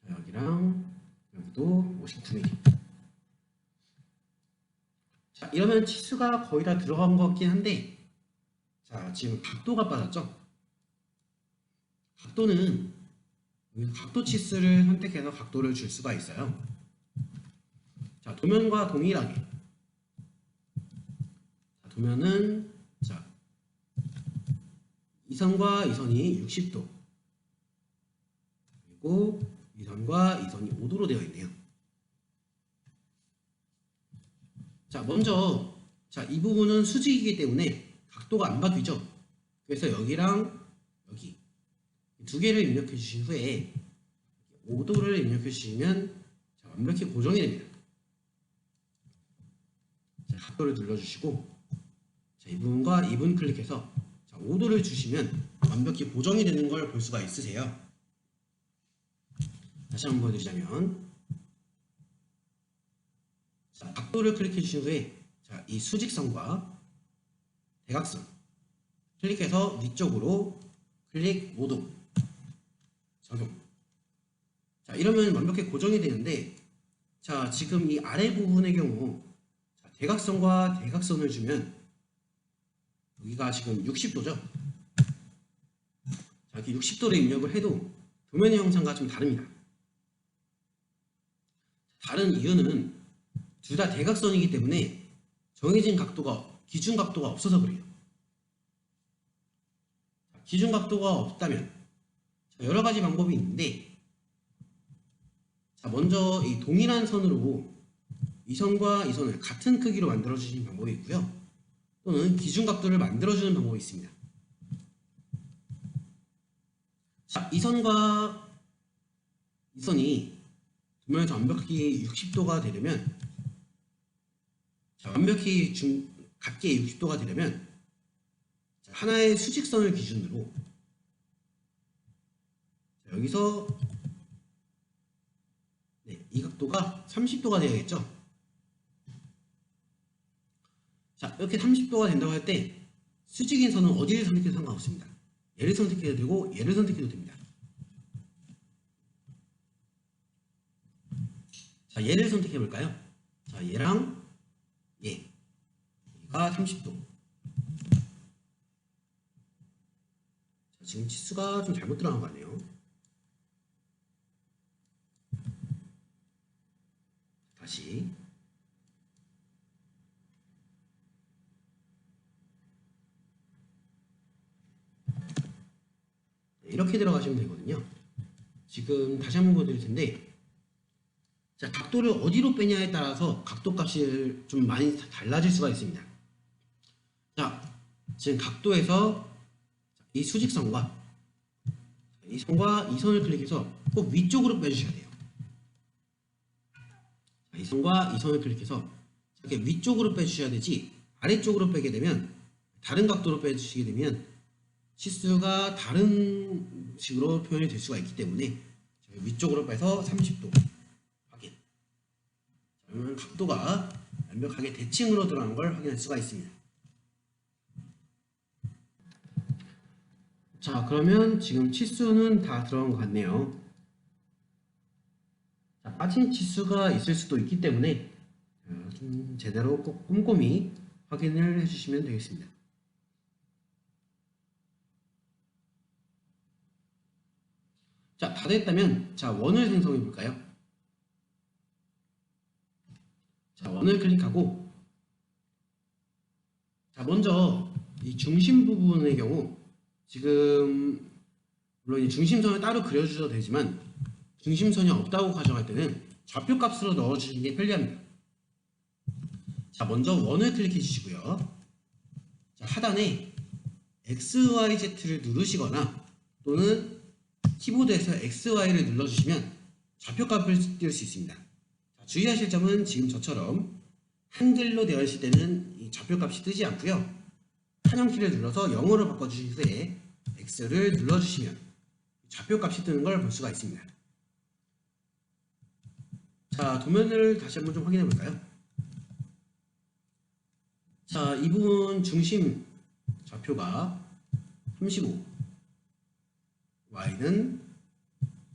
자, 여기랑 여기도 59mm. 자, 이러면 치수가 거의 다 들어간 것 같긴 한데, 자, 지금 각도가 빠졌죠? 각도는 여기서 각도 치수를 선택해서 각도를 줄 수가 있어요. 자, 도면과 동일하게. 자, 도면은, 자, 이 선과 이 선이 60도. 그리고 이 선과 이 선이 5도로 되어 있네요. 자, 먼저, 자, 이 부분은 수직이기 때문에 각도가 안 바뀌죠. 그래서 여기랑 여기 두 개를 입력해 주신 후에 5도를 입력해 주시면, 자, 완벽히 고정이 됩니다. 자, 각도를 눌러주시고, 자, 이 부분과 이 부분 클릭해서, 자, 5도를 주시면 완벽히 고정이 되는 걸 볼 수가 있으세요. 다시 한번 보여드리자면, 자, 각도를 클릭해 주신 후에, 자, 이 수직선과 대각선 클릭해서 위쪽으로 클릭 5도 적용. 자, 이러면 완벽히 고정이 되는데, 자, 지금 이 아래 부분의 경우, 자, 대각선과 대각선을 주면 여기가 지금 60도죠. 자, 이렇게 60도를 입력을 해도 도면의 형상과 좀 다릅니다. 다른 이유는, 둘 다 대각선이기 때문에 정해진 각도가 기준 각도가 없어서 그래요. 기준 각도가 없다면 여러 가지 방법이 있는데, 자 먼저 이 동일한 선으로 이 선과 이 선을 같은 크기로 만들어 주시는 방법이 있고요. 또는 기준 각도를 만들어 주는 방법이 있습니다. 자, 이 선과 이 선이 도면에서 완벽히 60도가 되려면, 자, 완벽히 같게 60도가 되려면 자, 하나의 수직선을 기준으로 자, 여기서 네, 이 각도가 30도가 되어야겠죠. 자, 이렇게 30도가 된다고 할 때 수직인 선은 어디를 선택해도 상관없습니다. 얘를 선택해도 되고 얘를 선택해도 됩니다. 자, 얘를 선택해 볼까요? 자, 얘랑 얘가 30도. 자, 지금 치수가 좀 잘못 들어간 거 같네요. 다시. 이렇게 들어가시면 되거든요. 지금 다시 한번 보여드릴 텐데, 자, 각도를 어디로 빼냐에 따라서 각도 값이 좀 많이 달라질 수가 있습니다. 자, 지금 각도에서 이 수직선과 이 선과 이 선을 클릭해서 꼭 위쪽으로 빼주셔야 돼요. 자, 이 선과 이 선을 클릭해서 이렇게 위쪽으로 빼주셔야 되지, 아래쪽으로 빼게 되면, 다른 각도로 빼주시게 되면 치수가 다른 식으로 표현이 될 수가 있기 때문에 위쪽으로 빼서 30도 확인. 그러면 각도가 완벽하게 대칭으로 들어간 걸 확인할 수가 있습니다. 자, 그러면 지금 치수는 다 들어간 것 같네요. 자, 빠진 치수가 있을 수도 있기 때문에 좀 제대로 꼭 꼼꼼히 확인을 해주시면 되겠습니다. 자, 다 됐다면 자, 원을 생성해 볼까요? 자, 원을 클릭하고, 자, 먼저 이 중심 부분의 경우 지금 물론 이 중심선을 따로 그려주셔도 되지만 중심선이 없다고 가정할 때는 좌표값으로 넣어주시는 게 편리합니다. 자, 먼저 원을 클릭해 주시고요. 자, 하단에 XYZ를 누르시거나 또는 키보드에서 XY를 눌러주시면 좌표값을 띄울 수 있습니다. 자, 주의하실 점은 지금 저처럼 한글로 되어 있을 때는 이 좌표값이 뜨지 않고요. 한영키를 눌러서 0으로 바꿔주신 후에 X를 눌러주시면 좌표값이 뜨는 걸 볼 수가 있습니다. 자, 도면을 다시 한번 좀 확인해 볼까요? 자, 이 부분 중심 좌표가 35, Y는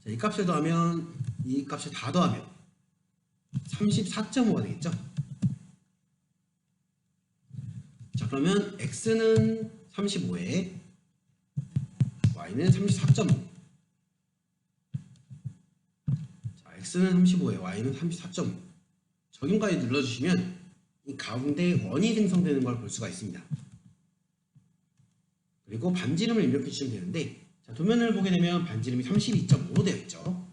자, 이 값을 더하면 이 값을 다 더하면 34.5가 되겠죠? 자, 그러면 X는 35에 Y는 34.5. 자, X는 35에 Y는 34.5. 적용까지 눌러주시면 이 가운데 원이 생성되는 걸 볼 수가 있습니다. 그리고 반지름을 입력해 주시면 되는데, 자, 도면을 보게 되면 반지름이 32.5로 되어 있죠.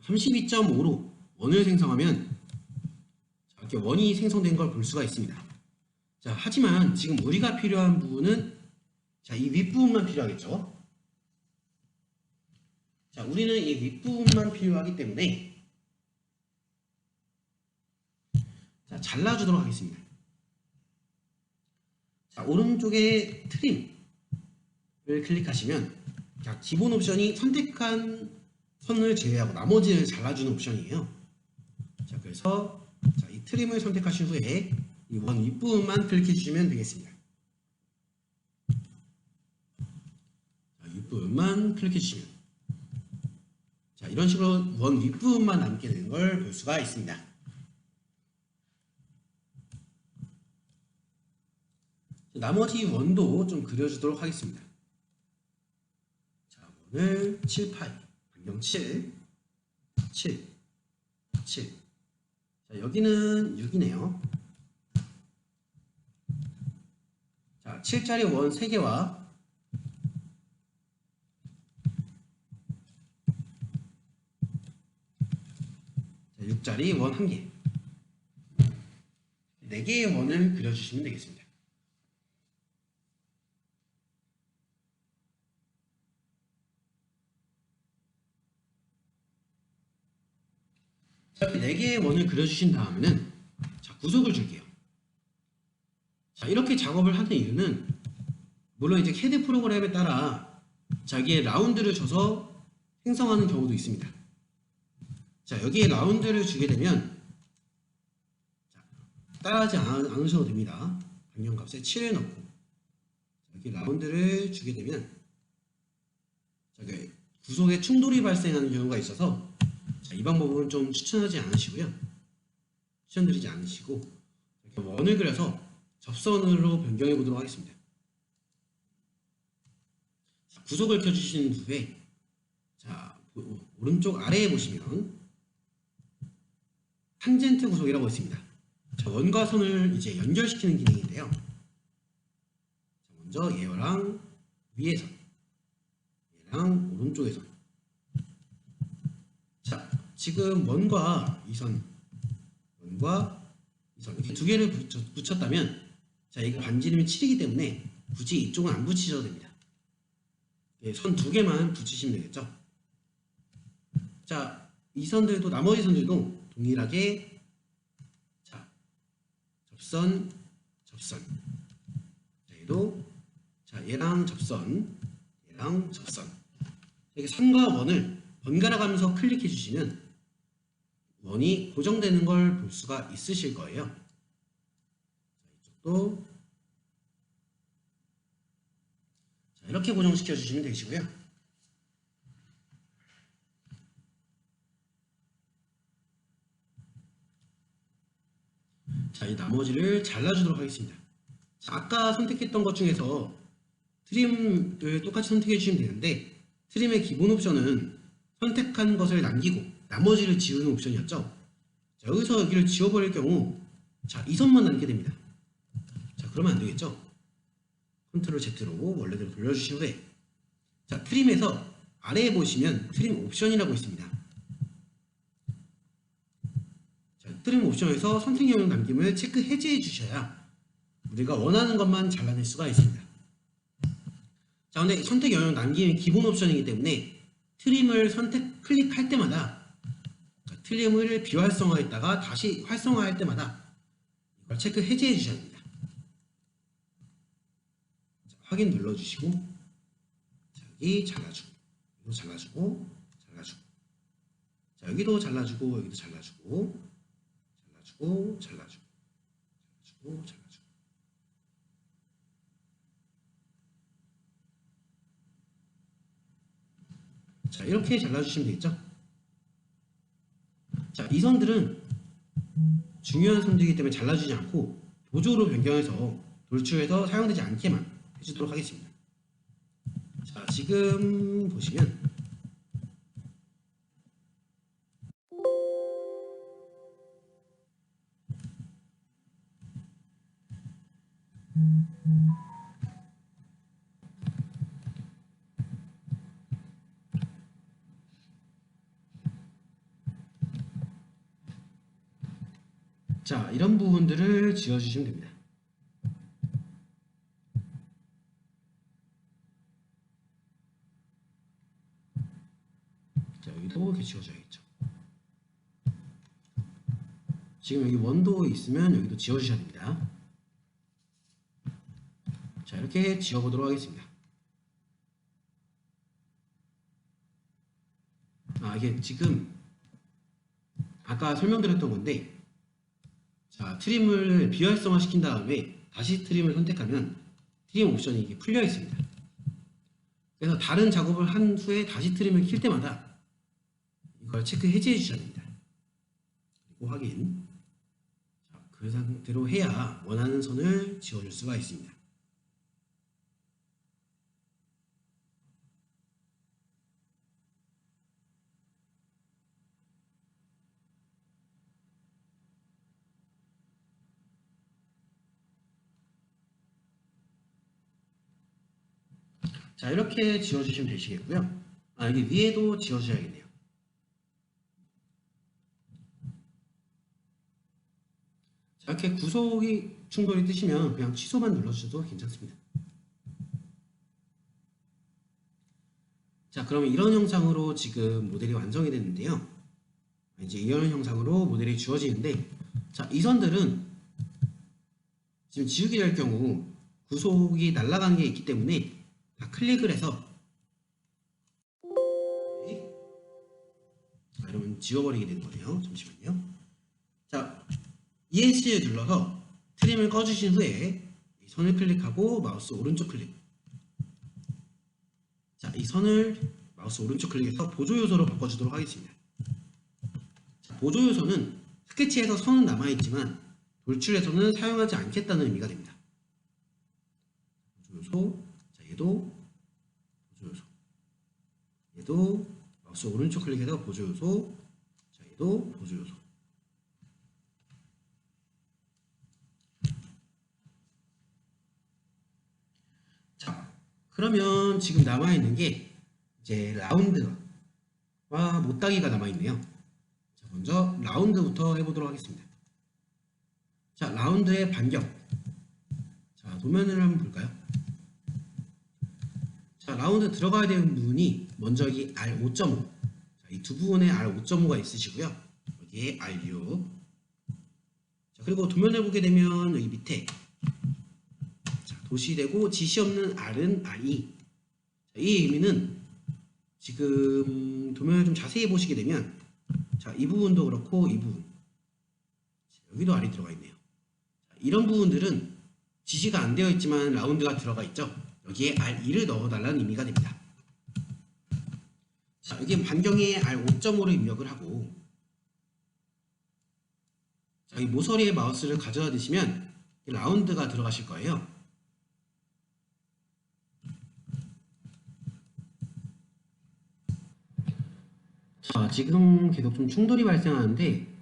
자, 32.5로 원을 생성하면 자, 이렇게 원이 생성된 걸 볼 수가 있습니다. 자, 하지만 지금 우리가 필요한 부분은 자, 이 윗부분만 필요하겠죠. 자, 우리는 이 윗부분만 필요하기 때문에 자, 잘라주도록 하겠습니다. 자, 오른쪽에 트림을 클릭하시면 자, 기본 옵션이 선택한 선을 제외하고 나머지를 잘라주는 옵션이에요. 자, 그래서 자, 이 트림을 선택하신 후에 이 원 윗부분만 클릭해 주시면 되겠습니다. 자, 윗부분만 클릭해 주시면 자, 이런 식으로 원 윗부분만 남게 되는 걸 볼 수가 있습니다. 나머지 원도 좀 그려주도록 하겠습니다. 자, 원을 7파이 반경 7 7 7. 자, 여기는 6이네요. 자, 7짜리 원 3개와 6짜리 원 1개. 4개의 원을 그려주시면 되겠습니다. 자, 4개의 원을 그려주신 다음에는 자, 구속을 줄게요. 자, 이렇게 작업을 하는 이유는 물론 이제 CAD 프로그램에 따라 자기의 라운드를 줘서 생성하는 경우도 있습니다. 자, 여기에 라운드를 주게 되면 자, 따라하지 않으셔도 됩니다. 반경값에 7을 넣고 여기 라운드를 주게 되면 구속에 충돌이 발생하는 경우가 있어서 자, 이 방법은 좀 추천하지 않으시고요. 추천드리지 않으시고 원을 그려서 접선으로 변경해 보도록 하겠습니다. 자, 구속을 켜주신 후에 자, 오른쪽 아래에 보시면 탄젠트 구속이라고 있습니다. 자, 원과 선을 이제 연결시키는 기능인데요. 자, 먼저 얘랑 위에 선, 얘랑 오른쪽의 선. 자, 지금 원과 이 선, 원과 이 선 이렇게 2개를 붙였다면 자, 이거 반지름이 7이기 때문에 굳이 이쪽은 안 붙이셔도 됩니다. 선 2개만 붙이시면 되겠죠. 자, 이 선들도 나머지 선들도 동일하게 자, 접선, 접선. 자, 얘도 자, 얘랑 접선, 얘랑 접선. 이렇게 선과 원을 번갈아 가면서 클릭해 주시면 원이 고정되는 걸 볼 수가 있으실 거예요. 자, 이쪽도 자, 이렇게 고정시켜 주시면 되시고요. 자, 이 나머지를 잘라주도록 하겠습니다. 자, 아까 선택했던 것 중에서 트림을 똑같이 선택해 주시면 되는데 트림의 기본 옵션은 선택한 것을 남기고 나머지를 지우는 옵션이었죠. 자, 여기서 여기를 지워버릴 경우 자, 이 선만 남게 됩니다. 자, 그러면 안 되겠죠. 컨트롤 Z로 원래대로 돌려주신 후에 자, 트림에서 아래에 보시면 트림 옵션이라고 있습니다. 자, 트림 옵션에서 선택 영역 남김을 체크 해제해 주셔야 우리가 원하는 것만 잘라낼 수가 있습니다. 자, 근데 선택 영역 남김이 기본 옵션이기 때문에 트림을 클릭할 때마다 트림을 비활성화했다가 다시 활성화할 때마다 이걸 체크 해제해 주셔야 됩니다. 자, 확인 눌러주시고 자, 여기 잘라주고 여기도 잘라주고 잘라주고 자, 여기도 잘라주고 여기도 잘라주고 잘라주고 잘라주고 잘라주고 잘라주고 자, 이렇게 잘라주시면 되겠죠. 자, 이 선들은 중요한 선들이기 때문에 잘라주지 않고 보조로 변경해서 돌출해서 사용되지 않게만 해주도록 하겠습니다. 자, 지금 보시면 자, 이런 부분들을 지워주시면 됩니다. 자, 여기도 이렇게 지워줘야겠죠. 지금 여기 원도 있으면 여기도 지워주셔야 됩니다. 자, 이렇게 지워보도록 하겠습니다. 아, 이게 지금 아까 설명드렸던 건데 자, 트림을 비활성화 시킨 다음에 다시 트림을 선택하면 트림 옵션이 이게 풀려 있습니다. 그래서 다른 작업을 한 후에 다시 트림을 킬 때마다 이걸 체크 해제해 주셔야 됩니다. 그리고 확인. 자, 그 상태로 해야 원하는 선을 지워줄 수가 있습니다. 자, 이렇게 지워주시면 되시겠고요. 여기 위에도 지워주셔야겠네요. 자, 이렇게 구속이 충돌이 뜨시면 그냥 취소만 눌러주셔도 괜찮습니다. 자, 그러면 이런 형상으로 지금 모델이 완성이 됐는데요. 이제 이런 형상으로 모델이 지워지는데, 자, 이 선들은 지금 지우기 될 경우 구속이 날아가는 게 있기 때문에 다 클릭을 해서, 자, 그러면 지워버리게 되는 거네요. 잠시만요. 자, ESC를 눌러서 트림을 꺼주신 후에 이 선을 클릭하고 마우스 오른쪽 클릭. 자, 이 선을 마우스 오른쪽 클릭해서 보조 요소로 바꿔주도록 하겠습니다. 자, 보조 요소는 스케치에서 선은 남아있지만 돌출에서는 사용하지 않겠다는 의미가 됩니다. 보조 요소, 자, 얘도 보조 요소, 얘도 마우스 오른쪽 클릭해서 보조 요소, 자, 얘도 보조 요소. 자, 그러면 지금 남아있는 게 이제 라운드와 못따기가 남아있네요. 자, 먼저 라운드부터 해보도록 하겠습니다. 자, 라운드의 반경. 자, 도면을 한번 볼까요? 자, 라운드 들어가야 되는 부분이 먼저 이 R5.5. 자, 이 두 부분에 R5.5가 있으시고요. 여기에 R6. 자, 그리고 도면을 보게 되면 여기 밑에 자, 도시되고 지시 없는 R은 R2. 자, 이 의미는 지금 도면을 좀 자세히 보시게 되면 자, 이 부분도 그렇고 이 부분 여기도 R이 들어가 있네요. 자, 이런 부분들은 지시가 안 되어 있지만 라운드가 들어가 있죠. 여기에 R2를 넣어달라는 의미가 됩니다. 자, 여기 반경에 R5.5로 입력을 하고, 자, 이 모서리에 마우스를 가져다 대시면 라운드가 들어가실 거예요. 자, 지금 계속 좀 충돌이 발생하는데,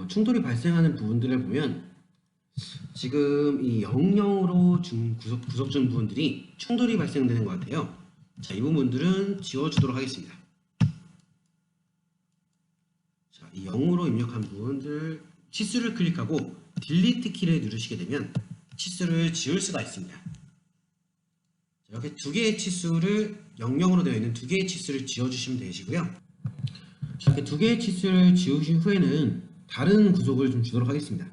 충돌이 발생하는 부분들을 보면 지금 이 00으로 구속 중 부분들이 충돌이 발생되는 것 같아요. 자, 이 부분들은 지워주도록 하겠습니다. 자, 이 0으로 입력한 부분들 치수를 클릭하고 딜리트 키를 누르시게 되면 치수를 지울 수가 있습니다. 자, 이렇게 두 개의 치수를 00으로 되어 있는 두 개의 치수를 지워주시면 되시고요. 자, 이렇게 두 개의 치수를 지우신 후에는 다른 구속을 좀 주도록 하겠습니다.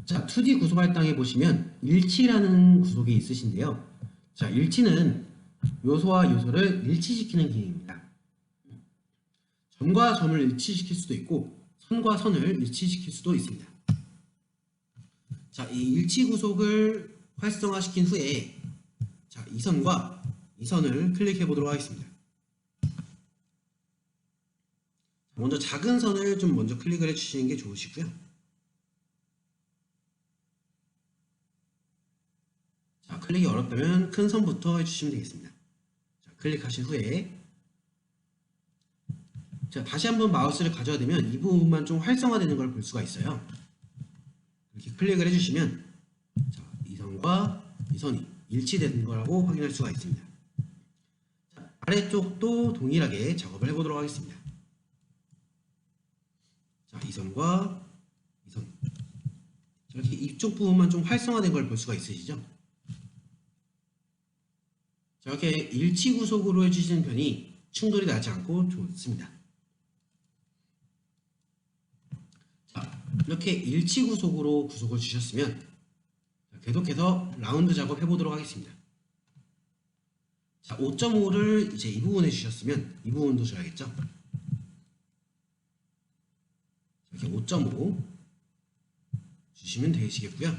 자, 2D 구속 할당에 보시면 일치라는 구속이 있으신데요. 자, 일치는 요소와 요소를 일치시키는 기능입니다. 점과 점을 일치시킬 수도 있고 선과 선을 일치시킬 수도 있습니다. 자, 이 일치 구속을 활성화시킨 후에 자, 이 선과 이 선을 클릭해 보도록 하겠습니다. 먼저 작은 선을 좀 먼저 클릭을 해 주시는 게 좋으시고요. 자, 클릭이 어렵다면 큰 선부터 해주시면 되겠습니다. 자, 클릭하신 후에 자, 다시 한번 마우스를 가져야 되면 이 부분만 좀 활성화되는 걸 볼 수가 있어요. 이렇게 클릭을 해주시면 자, 이 선과 이 선이 일치되는 거라고 확인할 수가 있습니다. 자, 아래쪽도 동일하게 작업을 해보도록 하겠습니다. 자, 이 선과 이 선. 이렇게 이쪽 부분만 좀 활성화된 걸 볼 수가 있으시죠? 자, 이렇게 일치 구속으로 해주시는 편이 충돌이 나지 않고 좋습니다. 자, 이렇게 일치 구속으로 구속을 주셨으면 계속해서 라운드 작업 해보도록 하겠습니다. 자, 5.5를 이제 이 부분에 주셨으면 이 부분도 줘야겠죠? 이렇게 5.5 주시면 되시겠고요.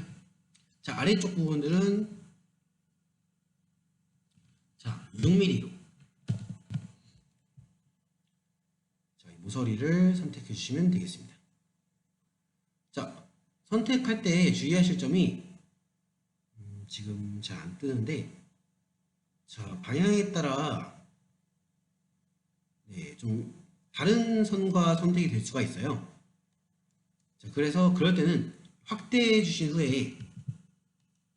자, 아래쪽 부분들은 자, 6mm로 자, 이 모서리를 선택해 주시면 되겠습니다. 자, 선택할 때 주의하실 점이 지금 잘 안 뜨는데 자, 방향에 따라 네, 좀 다른 선과 선택이 될 수가 있어요. 자, 그래서 그럴 때는 확대해 주신 후에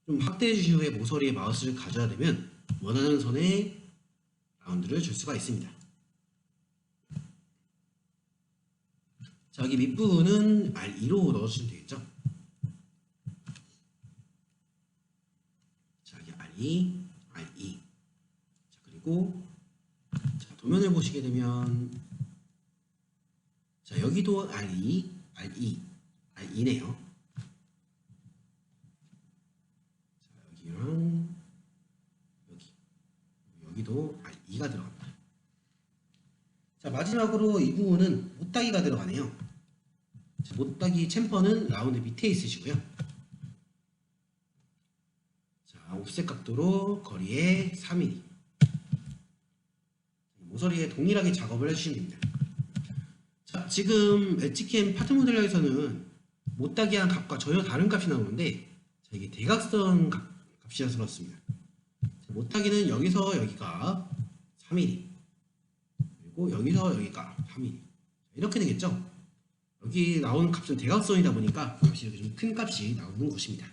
좀 확대해 주신 후에 모서리에 마우스를 가져야 되면 원하는 선에 라운드를 줄 수가 있습니다. 자, 여기 밑부분은 R2로 넣어주시면 되겠죠. 자, 여기 R2, R2. 자, 그리고 자, 도면을 보시게 되면 자, 여기도 R2, R2, R2네요. 자, 여기랑 여기도 R2가 들어갑니다. 자, 마지막으로 이 부분은 못따기가 들어가네요. 자, 못따기 챔퍼는 라운드 밑에 있으시고요. 자, 옵셋 각도로 거리에 3mm. 모서리에 동일하게 작업을 해주시면 됩니다. 자, 지금 엣지캠 파트 모델러에서는 못따기한 값과 전혀 다른 값이 나오는데 자, 이게 대각선 값이라서 그렇습니다. 자, 못따기는 여기서 여기가 3mm 그리고 여기서 여기가 3mm 이렇게 되겠죠. 여기 나오는 값은 대각선이다 보니까 값이 이렇게 좀 큰 값이 나오는 것입니다.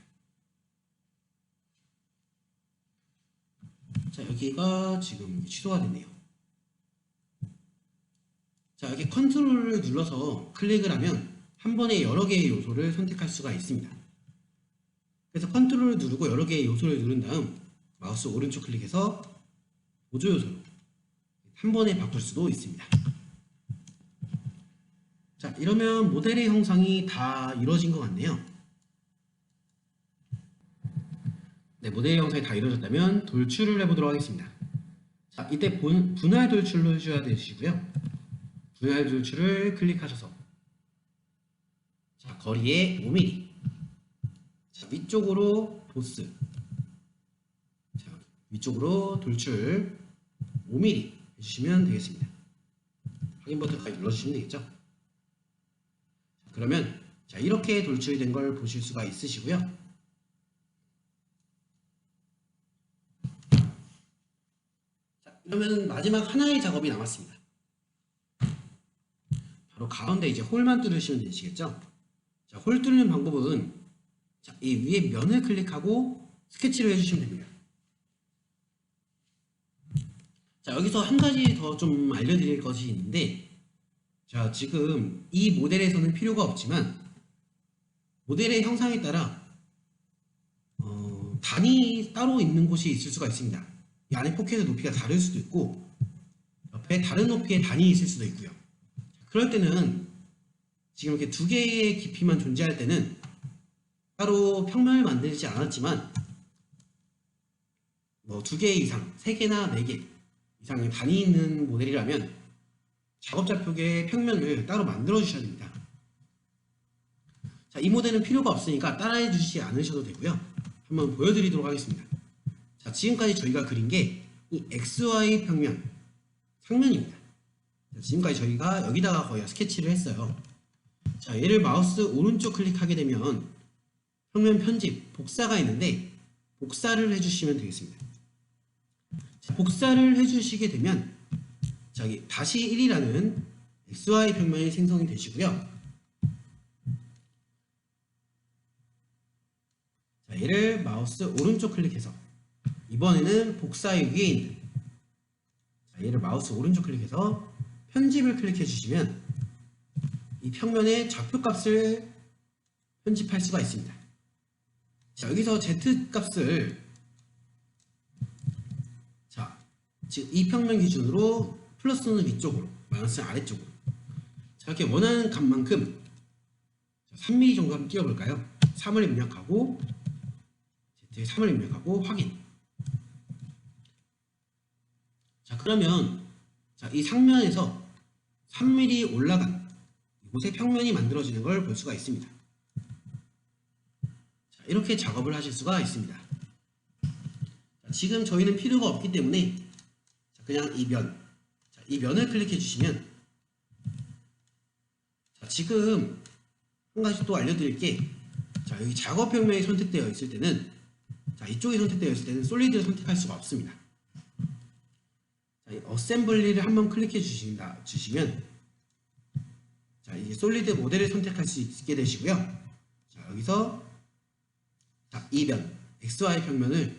자, 여기가 지금 취소가 됐네요. 자, 여기 컨트롤을 눌러서 클릭을 하면 한 번에 여러 개의 요소를 선택할 수가 있습니다. 그래서 컨트롤을 누르고 여러 개의 요소를 누른 다음 마우스 오른쪽 클릭해서 보조 요소로 한 번에 바꿀 수도 있습니다. 자, 이러면 모델의 형상이 다 이루어진 것 같네요. 네, 모델의 형상이 다 이루어졌다면 돌출을 해보도록 하겠습니다. 자, 이때 분할 돌출로 해줘야 되시고요. 분할 돌출을 클릭하셔서 자, 거리에 5mm. 자, 위쪽으로 보스. 자, 위쪽으로 돌출 5mm 해주시면 되겠습니다. 확인 버튼까지 눌러주시면 되겠죠. 그러면 자, 이렇게 돌출된 걸 보실 수가 있으시고요. 자, 그러면 마지막 하나의 작업이 남았습니다. 바로 가운데 이제 홀만 뚫으시면 되시겠죠. 자, 홀 뚫는 방법은 자, 이 위에 면을 클릭하고 스케치를 해주시면 됩니다. 자, 여기서 한 가지 더 좀 알려드릴 것이 있는데 자, 지금 이 모델에서는 필요가 없지만 모델의 형상에 따라 단이 따로 있는 곳이 있을 수가 있습니다. 이 안에 포켓의 높이가 다를 수도 있고 옆에 다른 높이의 단이 있을 수도 있고요. 그럴 때는 지금 이렇게 두 개의 깊이만 존재할 때는 따로 평면을 만들지 않았지만 뭐 2개 이상, 3개나 4개 이상의 단이 있는 모델이라면 작업자표계의 평면을 따로 만들어 주셔야 됩니다. 자, 이 모델은 필요가 없으니까 따라해 주시지 않으셔도 되고요. 한번 보여드리도록 하겠습니다. 자, 지금까지 저희가 그린 게 이 XY 평면, 상면입니다. 자, 지금까지 저희가 여기다가 거의 스케치를 했어요. 자, 얘를 마우스 오른쪽 클릭하게 되면 평면 편집, 복사가 있는데 복사를 해주시면 되겠습니다. 자, 복사를 해주시게 되면 자, 여기 다시 1이라는 XY 평면이 생성이 되시고요. 자, 얘를 마우스 오른쪽 클릭해서 이번에는 복사의 위에 있는 자, 얘를 마우스 오른쪽 클릭해서 편집을 클릭해 주시면 이 평면의 좌표값을 편집할 수가 있습니다. 자, 여기서 Z값을 자, 지금 이 평면 기준으로 플러스는 위쪽으로, 마이너스는 아래쪽으로. 자, 이렇게 원하는 값만큼 3mm 정도 한번 띄워볼까요? 3을 입력하고 Z에 3을 입력하고 확인. 자, 그러면 자, 이 상면에서 3mm 올라간 이곳에 평면이 만들어지는 걸 볼 수가 있습니다. 자, 이렇게 작업을 하실 수가 있습니다. 자, 지금 저희는 필요가 없기 때문에 자, 그냥 이 면, 자, 이 면을 클릭해 주시면 자, 지금 한 가지 또 알려드릴 게 자, 여기 작업 평면이 선택되어 있을 때는 자, 이쪽이 선택되어 있을 때는 솔리드를 선택할 수가 없습니다. 자, 이 어셈블리를 한번 클릭해 주시면 자, 이제 솔리드 모델을 선택할 수 있게 되시고요. 자, 여기서 자, 이 면 XY 평면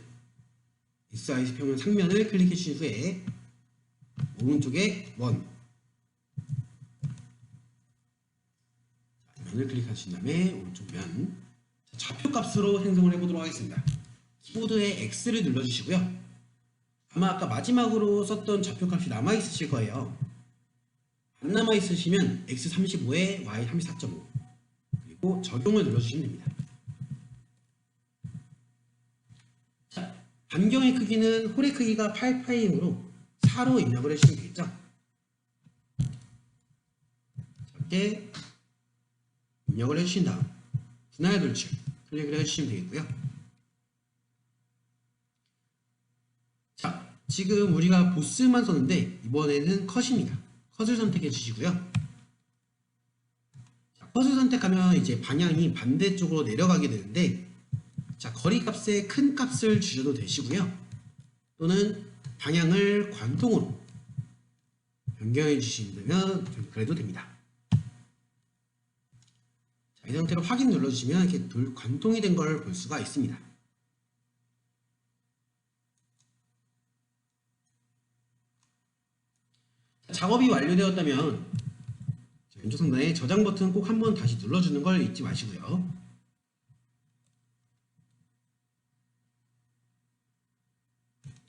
상면을 클릭해 주신 후에 오른쪽에 면을 클릭하신 다음에 오른쪽 면, 좌표값으로 생성을 해보도록 하겠습니다. 키보드에 X를 눌러주시고요. 아마 아까 마지막으로 썼던 좌표값이 남아있으실 거예요. 안 남아있으시면 X35에 Y34.5 그리고 적용을 눌러주시면 됩니다. 자, 반경의 크기는 홀의 크기가 8파이이므로 4로 입력을 해주시면 되겠죠. 이렇게 입력을 해주신 다음 분할 돌출 클릭을 해주시면 되겠고요. 자, 지금 우리가 보스만 썼는데 이번에는 컷입니다. 컷을 선택해 주시고요. 자, 컷을 선택하면 이제 방향이 반대쪽으로 내려가게 되는데, 자, 거리 값에 큰 값을 주셔도 되시고요. 또는 방향을 관통으로 변경해 주시면 그래도 됩니다. 자, 이 상태로 확인 눌러주시면 이렇게 관통이 된 걸 볼 수가 있습니다. 자, 작업이 완료되었다면 왼쪽 상단에 저장 버튼 꼭 한번 다시 눌러주는 걸 잊지 마시고요.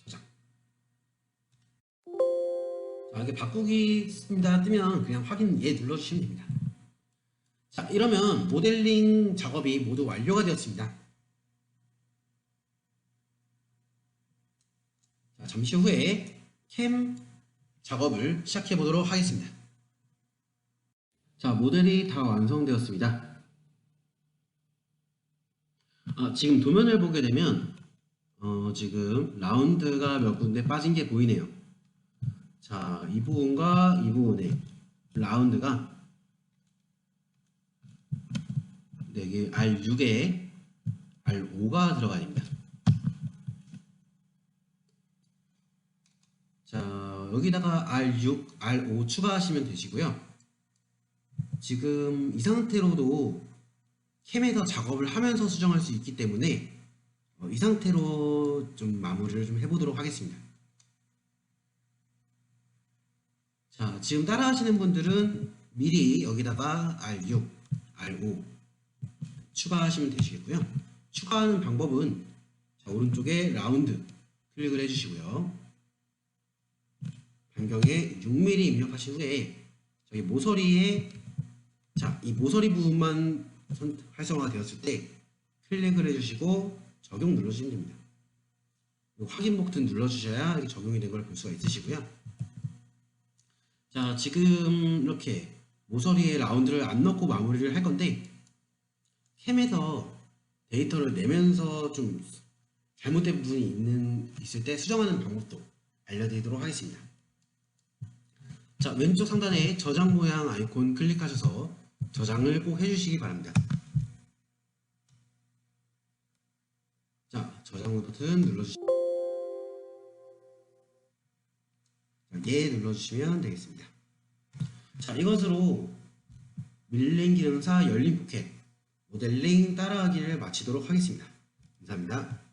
저장. 자, 이렇게 바꾸기 있습니다 뜨면 그냥 확인 눌러주시면 됩니다. 자, 이러면 모델링 작업이 모두 완료가 되었습니다. 자, 잠시 후에 캠 작업을 시작해 보도록 하겠습니다. 자, 모델이 다 완성되었습니다. 지금 도면을 보게 되면 지금 라운드가 몇 군데 빠진 게 보이네요. 자, 이 부분과 이 부분에 라운드가 4개, R6에 R5가 들어가야 됩니다. 자, 여기다가 R6, R5 추가하시면 되시고요. 지금 이 상태로도 캠에서 작업을 하면서 수정할 수 있기 때문에 이 상태로 좀 마무리를 좀 해보도록 하겠습니다. 자, 지금 따라 하시는 분들은 미리 여기다가 R6, R5 추가하시면 되시겠고요. 추가하는 방법은 자, 오른쪽에 라운드 클릭을 해주시고요. 반경에 6mm 입력하신 후에 저희 모서리에 자, 이 모서리 부분만 활성화가 되었을 때 클릭을 해주시고 적용 눌러주시면 됩니다. 확인 버튼 눌러주셔야 적용이 된 걸 볼 수가 있으시고요. 자, 지금 이렇게 모서리에 라운드를 안 넣고 마무리를 할 건데 캠에서 데이터를 내면서 좀 잘못된 부분이 있을 때 수정하는 방법도 알려드리도록 하겠습니다. 자, 왼쪽 상단에 저장 모양 아이콘 클릭하셔서 저장을 꼭 해주시기 바랍니다. 자, 저장 버튼 눌러주시면 눌러주시면 되겠습니다. 자, 이것으로 밀링 기능사 열린 포켓 모델링 따라하기를 마치도록 하겠습니다. 감사합니다.